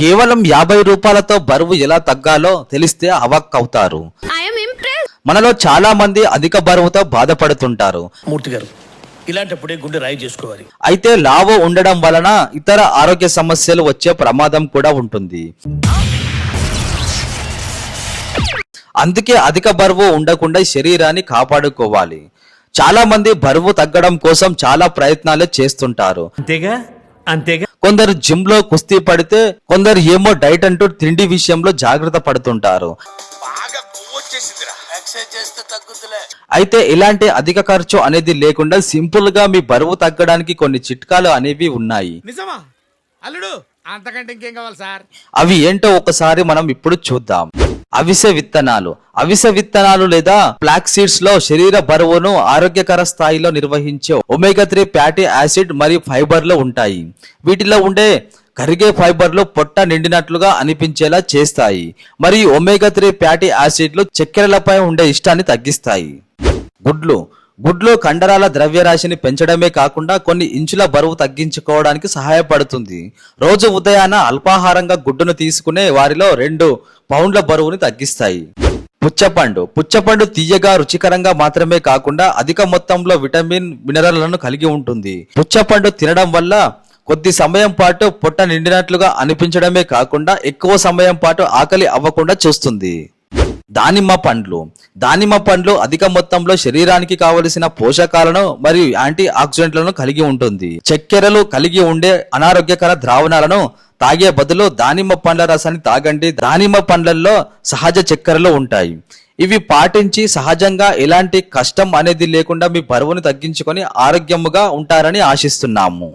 కేవలం 50 రూపాయలతో బరువు ఎలా తగ్గాలో తెలిస్తే అవాక్కవుతారు. మనలో చాలా మంది అధిక బరువుతో బాధపడుతుంటారు. మూర్తి గారు, ఇలాంటప్పుడే గుండె రాయి చేసుకోవాలి. అయితే లావు ఉండడం వలన ఇతర ఆరోగ్య సమస్యలు వచ్చే ప్రమాదం కూడా ఉంటుంది. అందుకే అధిక బరువు ఉండకుండా శరీరాన్ని కాపాడుకోవాలి. చాలా మంది బరువు తగ్గడం కోసం చాలా ప్రయత్నాలు చేస్తుంటారు. అంతేగా కొందరు జిమ్ లో కుస్తీ పడితే, కొందరు ఏమో డైట్ అంటూ తిండి విషయంలో జాగ్రత్త పడుతుంటారు. అయితే ఇలాంటి అధిక ఖర్చు అనేది లేకుండా సింపుల్ గా మీ బరువు తగ్గడానికి కొన్ని చిట్కాలు అనేవి ఉన్నాయి. నిజమా అల్లుడు? అంతకంటే ఇంకేం కావాలి సార్? అవి ఏంటో ఒకసారి మనం ఇప్పుడు చూద్దాం. అవిసె విత్తనాలు. అవిసె విత్తనాలు లేదా ఫ్లాక్ సీడ్స్ లో శరీర బరువును ఆరోగ్యకర స్థాయిలో నిర్వహించే ఒమేగా 3 ఫ్యాటీ యాసిడ్ మరియు ఫైబర్లు ఉంటాయి. వీటిలో ఉండే కరిగే ఫైబర్లు పొట్ట నిండినట్లుగా అనిపించేలా చేస్తాయి మరియు ఒమేగా 3 ఫ్యాటీ యాసిడ్లు చక్కెరలపై ఉండే ఇష్టాన్ని తగ్గిస్తాయి. గుడ్లు కండరాల ద్రవ్యరాశిని పెంచడమే కాకుండా కొన్ని ఇంచుల బరువు తగ్గించుకోవడానికి సహాయపడుతుంది. రోజు ఉదయాన అల్పాహారంగా గుడ్డును తీసుకునే వారిలో 2 పౌండ్ల బరువుని తగ్గిస్తాయి. పుచ్చపండు తీయగా రుచికరంగా మాత్రమే కాకుండా అధిక మొత్తంలో విటమిన్ మినరల్లను కలిగి ఉంటుంది. పుచ్చపండు తినడం వల్ల కొద్ది సమయం పాటు పొట్ట నిండినట్లుగా అనిపించడమే కాకుండా ఎక్కువ సమయం పాటు ఆకలి అవ్వకుండా చూస్తుంది. దానిమ్మ పండ్లు అధిక మొత్తంలో శరీరానికి కావలసిన పోషకాలను మరియు యాంటీ ఆక్సిడెంట్లను కలిగి ఉంటుంది. చక్కెరలు కలిగి ఉండే అనారోగ్యకర ద్రావణాలను తాగే బదులు దానిమ్మ పండ్ల రసాన్ని తాగండి. దానిమ్మ పండ్లలో సహజ చక్కెరలు ఉంటాయి. ఇవి పాటించి సహజంగా ఎలాంటి కష్టం అనేది లేకుండా మీ బరువును తగ్గించుకొని ఆరోగ్యముగా ఉంటారని ఆశిస్తున్నాము.